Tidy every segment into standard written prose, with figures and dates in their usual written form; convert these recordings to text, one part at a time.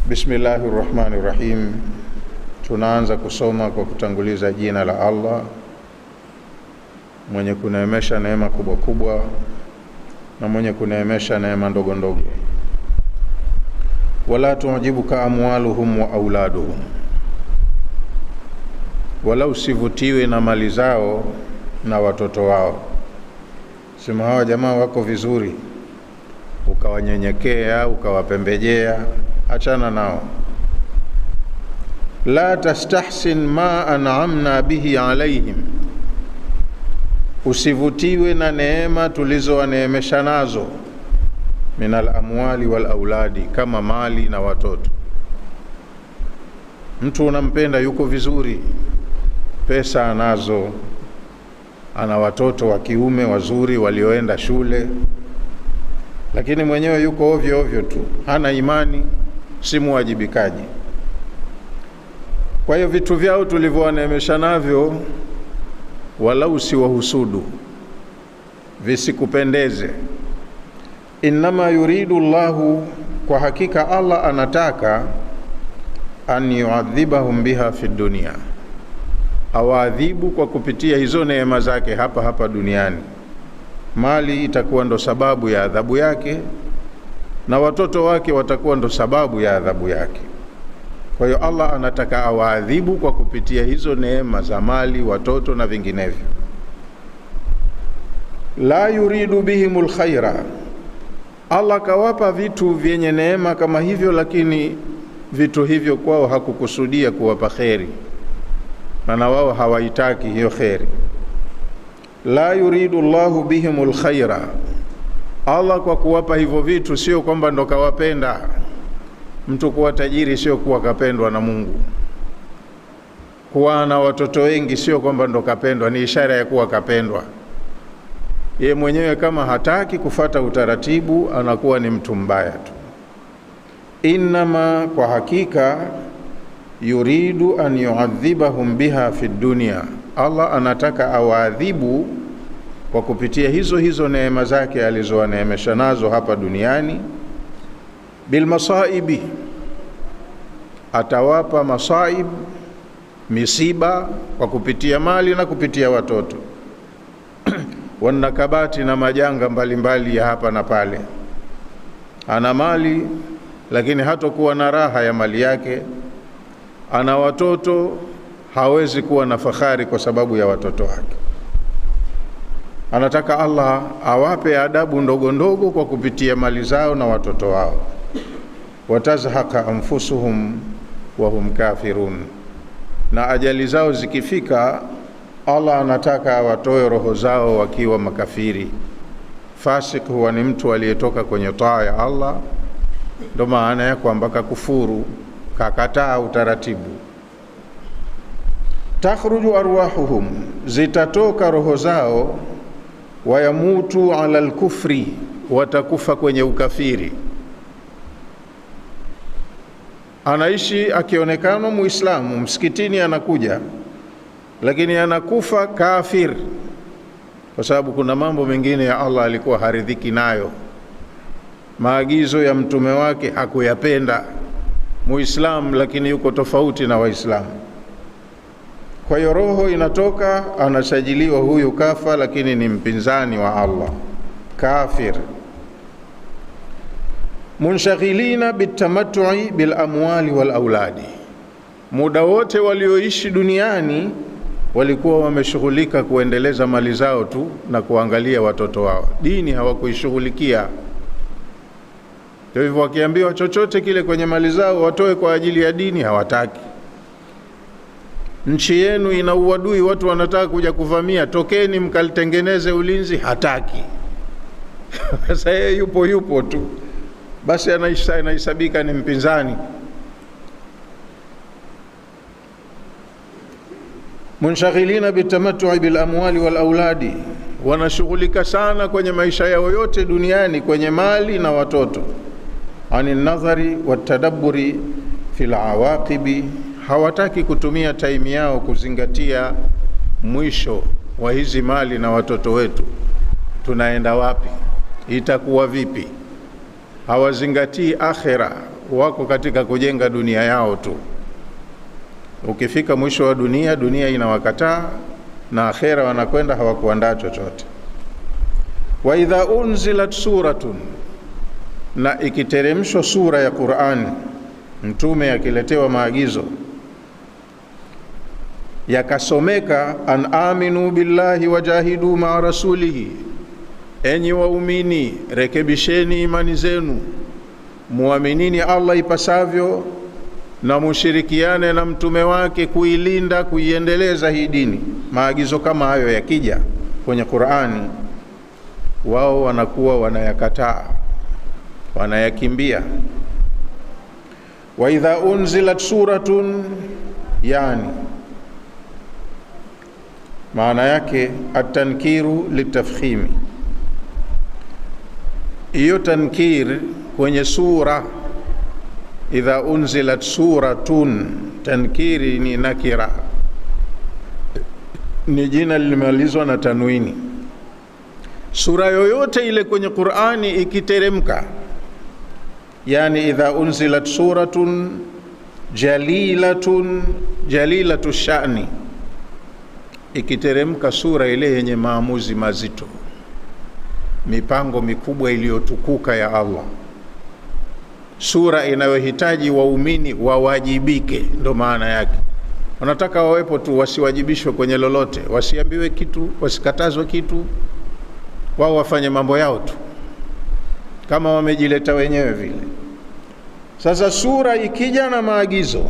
Bismillahirrahmanirrahim. Tunaanza kusoma kwa kutanguliza jina la Allah mwenye kuneemesha neema kubwa kubwa na mwenye kuneemesha neema ndogo ndogo. Wala tu'jibuka amwaluhum wa auladuhum, wala usivutiwe na mali zao na watoto wao. Sema hawa jamaa wako vizuri, ukawanyenyekea, ukawapembejea, achana nao. La tastahsin ma an'amna bihi alaihim, usivutiwe na neema tulizowaneemesha nazo, minal amwali wal auladi, kama mali na watoto. Mtu unampenda, yuko vizuri, pesa anazo, ana watoto wa kiume wazuri walioenda shule, lakini mwenyewe yuko ovyo ovyo tu, hana imani, si muwajibikaji. Kwa hiyo vitu vyao tulivyowaneemesha navyo, wala usiwahusudu, visikupendeze. Innama yuridu Allahu, kwa hakika Allah anataka, an yuadhibahum biha fi dunia, awaadhibu kwa kupitia hizo neema zake hapa hapa duniani. Mali itakuwa ndo sababu ya adhabu yake, na watoto wake watakuwa ndo sababu ya adhabu yake. Kwa hiyo Allah anataka awaadhibu kwa kupitia hizo neema za mali, watoto na vinginevyo. La yuridu bihimul khaira, Allah kawapa vitu vyenye neema kama hivyo, lakini vitu hivyo kwao hakukusudia kuwapa kheri, na wao hawaitaki hiyo kheri. La yuridu Allahu bihimul khaira, Allah kwa kuwapa hivyo vitu sio kwamba ndo kawapenda. Mtu kuwa tajiri sio kuwa kapendwa na Mungu. Kuwa na watoto wengi sio kwamba ndo kapendwa, ni ishara ya kuwa kapendwa. Ye mwenyewe kama hataki kufata utaratibu, anakuwa ni mtu mbaya tu. Innama, kwa hakika, yuridu an yuadhibahum biha fi dunya, Allah anataka awaadhibu kwa kupitia hizo neema zake alizowaneemesha nazo hapa duniani. Bil masaibi, atawapa masaib, misiba, kwa kupitia mali na kupitia watoto. Wanakabati, na majanga mbalimbali ya hapa na pale. Ana mali lakini hatakuwa na raha ya mali yake. Ana watoto, hawezi kuwa na fahari kwa sababu ya watoto wake. Anataka Allah awape adabu ndogo ndogo kwa kupitia mali zao na watoto wao. Watazhaqa anfusuhum wa hum kafirun, na ajali zao zikifika, Allah anataka watoe roho zao wakiwa makafiri. Fasik huwa ni mtu aliyetoka kwenye taa ya Allah, ndo maana ya kwamba kakufuru, kakataa utaratibu. Takhruju arwahuhum, zitatoka roho zao, wayamutu ala alkufri, watakufa kwenye ukafiri. Anaishi akionekana Muislamu, msikitini anakuja, lakini anakufa kafir, kwa sababu kuna mambo mengine ya Allah alikuwa haridhiki nayo. Maagizo ya mtume wake hakuyapenda. Muislamu lakini yuko tofauti na Waislamu. Kwa hiyo roho inatoka, anasajiliwa huyu kafa, lakini ni mpinzani wa Allah, kafir. Munshaghilina bitamattu'i bil amwali wal auladi, muda wote walioishi duniani walikuwa wameshughulika kuendeleza mali zao tu na kuangalia watoto wao. Dini hawakuishughulikia. Kwa hivyo wakiambiwa chochote kile kwenye mali zao watoe kwa ajili ya dini, hawataki. Nchi yenu ina uadui, watu wanataka kuja kuvamia, tokeni mkalitengeneze ulinzi, hataki. Sasa yeye yupo tu, basi anaisabika ni mpinzani. Munshaghilina bitamattu'i bil amwali wal auladi, wanashughulika sana kwenye maisha yao yote duniani kwenye mali na watoto. Anin nadhari watadabburi fil awaqibi, hawataki kutumia time yao kuzingatia mwisho wa hizi mali na watoto wetu, tunaenda wapi, itakuwa vipi. Hawazingatii akhira wako katika kujenga dunia yao tu. Ukifika mwisho wa dunia, dunia inawakataa na akhera wanakwenda hawakuandaa chochote. Wa idha unzilat suratun, na ikiteremshwa sura ya Qur'an, mtume akiletewa maagizo yakasomeka, an aminu billahi wajahidu ma'a rasulihi, enyi waumini rekebisheni imani zenu, muaminini Allah ipasavyo na mushirikiane na mtume wake kuilinda, kuiendeleza hii dini. Maagizo kama hayo yakija kwenye Qur'ani, wao wanakuwa wanayakataa, wanayakimbia. Wa idha unzilat suratun, yani maana yake at-tankiru litafkhimi. Hiyo tankir kwenye sura, idha unzilat suratun, tankiri ni nakira, ni jina limalizwa na tanwini. Sura yoyote ile kwenye Qur'ani ikiteremka, yani idha unzilat suratun jalilatun, jalilatu sha'ni, ikiteremka sura ile yenye maamuzi mazito, mipango mikubwa iliyotukuka ya Allah, sura inayohitaji waumini wawajibike, ndo maana yake. Wanataka wawepo tu, wasiwajibishwe kwenye lolote, wasiambiwe kitu, wasikatazwe kitu, wao wafanye mambo yao tu kama wamejileta wenyewe vile. Sasa sura ikija na maagizo,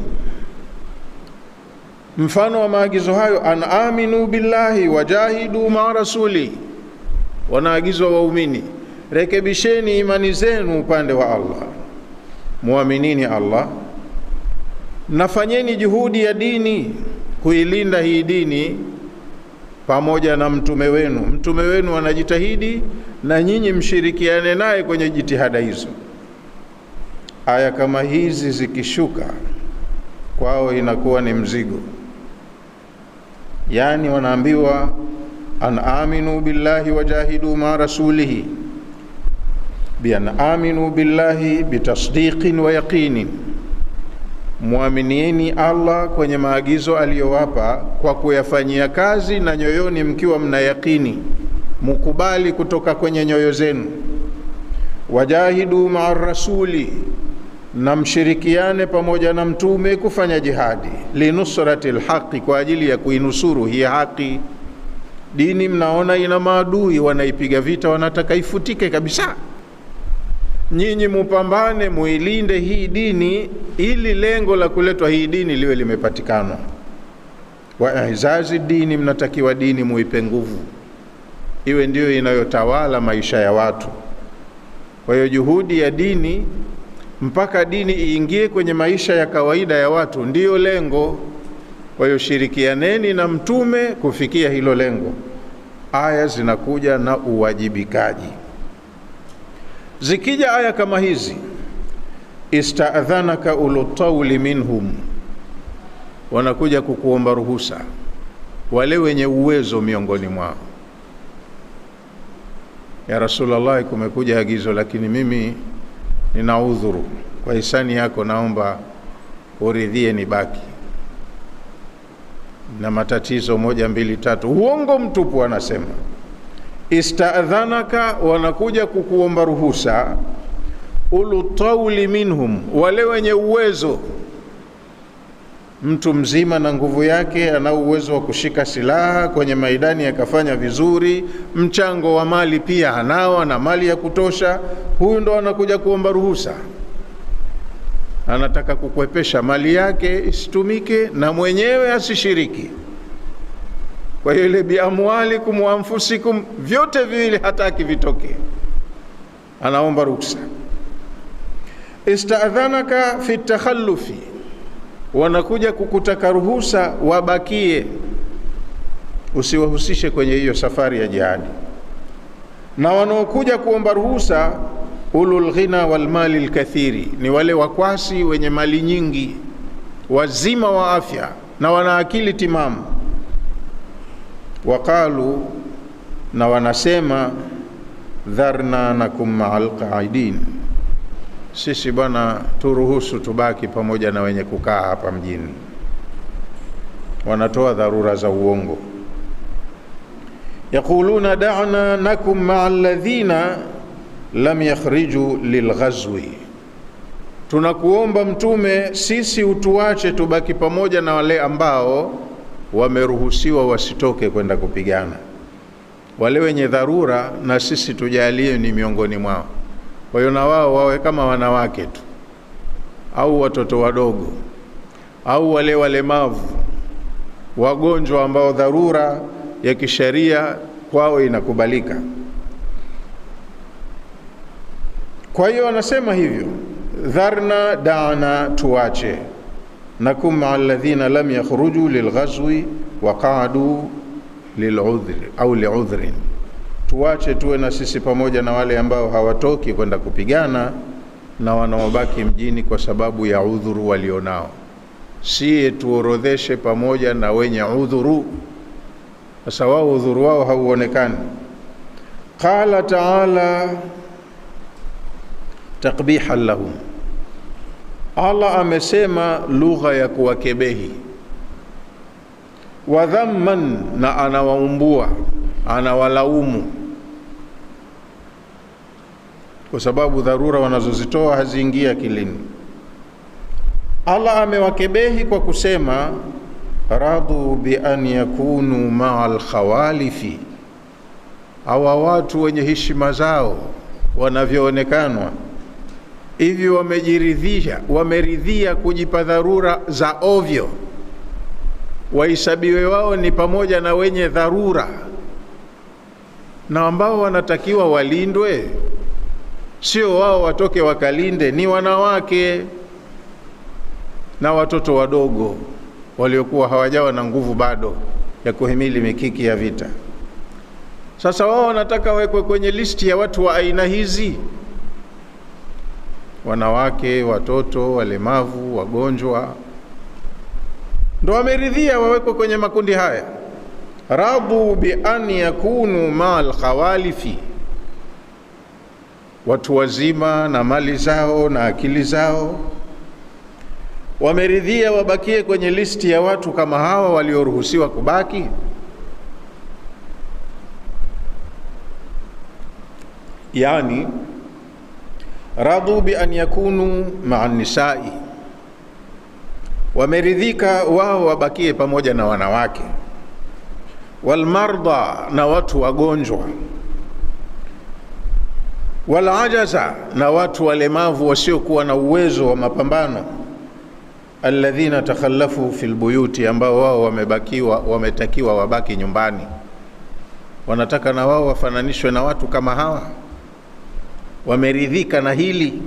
mfano wa maagizo hayo, an aminu billahi wajahidu ma'a rasuli, wanaagizwa waumini rekebisheni imani zenu upande wa Allah, muaminini Allah, nafanyeni juhudi ya dini, kuilinda hii dini pamoja na mtume wenu. Mtume wenu anajitahidi na nyinyi mshirikiane naye kwenye jitihada hizo. Aya kama hizi zikishuka kwao inakuwa ni mzigo, yani wanaambiwa an aminu billahi wajahidu ma rasulihi, bi an aminu billahi bitasdiqin wa yaqinin, muaminieni Allah kwenye maagizo aliyowapa kwa kuyafanyia kazi na nyoyoni mkiwa mna yaqini, mukubali kutoka kwenye nyoyo zenu. Wajahidu ma'a rasuli, na mshirikiane pamoja na mtume kufanya jihadi, linusrati alhaqi, kwa ajili ya kuinusuru hii haki. Dini mnaona ina maadui, wanaipiga vita, wanataka ifutike kabisa. Nyinyi mupambane, muilinde hii dini, ili lengo la kuletwa hii dini liwe limepatikana. Wa izazi dini, mnatakiwa dini muipe nguvu, iwe ndio inayotawala maisha ya watu. Kwa hiyo juhudi ya dini mpaka dini iingie kwenye maisha ya kawaida ya watu ndiyo lengo. Kwa hiyo shirikianeni na mtume kufikia hilo lengo. Aya zinakuja na uwajibikaji. Zikija aya kama hizi, ista'dhanaka ulutawli minhum, wanakuja kukuomba ruhusa wale wenye uwezo miongoni mwao. Ya Rasulullah, kumekuja agizo, lakini mimi nina udhuru, kwa hisani yako naomba uridhie nibaki na matatizo 1 2 3. Uongo mtupu anasema. Ista'dhanaka, wanakuja kukuomba ruhusa, ulutawli minhum, wale wenye uwezo. Mtu mzima na nguvu yake, ana uwezo wa kushika silaha kwenye maidani akafanya vizuri, mchango wa mali pia anao, na mali ya kutosha, huyu ndo anakuja kuomba ruhusa. Anataka kukwepesha mali yake isitumike na mwenyewe asishiriki. Kwa hiyo ile biamwalikum wa anfusikum, vyote viwili hataki vitoke, anaomba ruhusa. Ista'dhanaka fi takhallufi, wanakuja kukutaka ruhusa wabakie, usiwahusishe kwenye hiyo safari ya jihadi. Na wanaokuja kuomba ruhusa, ulul ghina wal mali alkathiri, ni wale wakwasi wenye mali nyingi, wazima wa afya na wana akili timamu. Waqalu, na wanasema, dharna nakum ma'al qa'idin, sisi bwana turuhusu tubaki pamoja na wenye kukaa hapa mjini. Wanatoa dharura za uongo. Yaquluna da'na nakum ma'a alladhina lam yakhriju lilghazwi, tunakuomba Mtume, sisi utuache tubaki pamoja na wale ambao wameruhusiwa wasitoke kwenda kupigana, wale wenye dharura, na sisi tujalie ni miongoni mwao. Kwa hiyo na wao wawe kama wanawake tu, au watoto wadogo, au wale walemavu, wagonjwa ambao dharura ya kisheria kwao inakubalika. Kwa hiyo anasema hivyo, dharna da'na, tuache, nakum ma'a alladhina lam yakhruju lilghazwi wa qa'adu lil'udhri au li'udhrin, tuache tuwe na sisi pamoja na wale ambao hawatoki kwenda kupigana na wanaobaki mjini kwa sababu ya udhuru walionao. Si tuorodheshe pamoja na wenye udhuru, sasa wao udhuru wao hauonekani. Qala ta'ala takbihan lahum, Allah amesema lugha ya kuwakebehi. Wa dhamman, na anawaumbua, anawalaumu, kwa sababu dharura wanazozitoa haziingia akilini. Allah amewakebehi kwa kusema radu bi an yakunu ma'al khawalifi, hawa watu wenye heshima zao wanavyoonekana hivi wameridhia kujipa dharura za ovyo, wahesabiwe wao ni pamoja na wenye dharura na ambao wanatakiwa walindwe, sio wao watoke wakalinde. Ni wanawake na watoto wadogo waliokuwa hawajawa na nguvu bado ya kuhimili mikiki ya vita. Sasa wao wanataka wekwe kwenye listi ya watu wa aina hizi, wanawake, watoto, walemavu, wagonjwa, ndo wameridhia wawekwe kwenye makundi haya. Radu bi an yakunu ma'al khawalifi, watu wazima na mali zao na akili zao wameridhia wabakie kwenye listi ya watu kama hawa walioruhusiwa kubaki. Yani radu bi an yakunu ma'a nisai, wameridhika wao wabakie pamoja na wanawake, wal marda, na watu wagonjwa, wal ajaza, na watu walemavu wasiokuwa na uwezo wa mapambano, alladhina takhallafu fil buyuti, ambao wao wametakiwa wabaki nyumbani. Wanataka na wao wafananishwe na watu kama hawa, wameridhika na hili.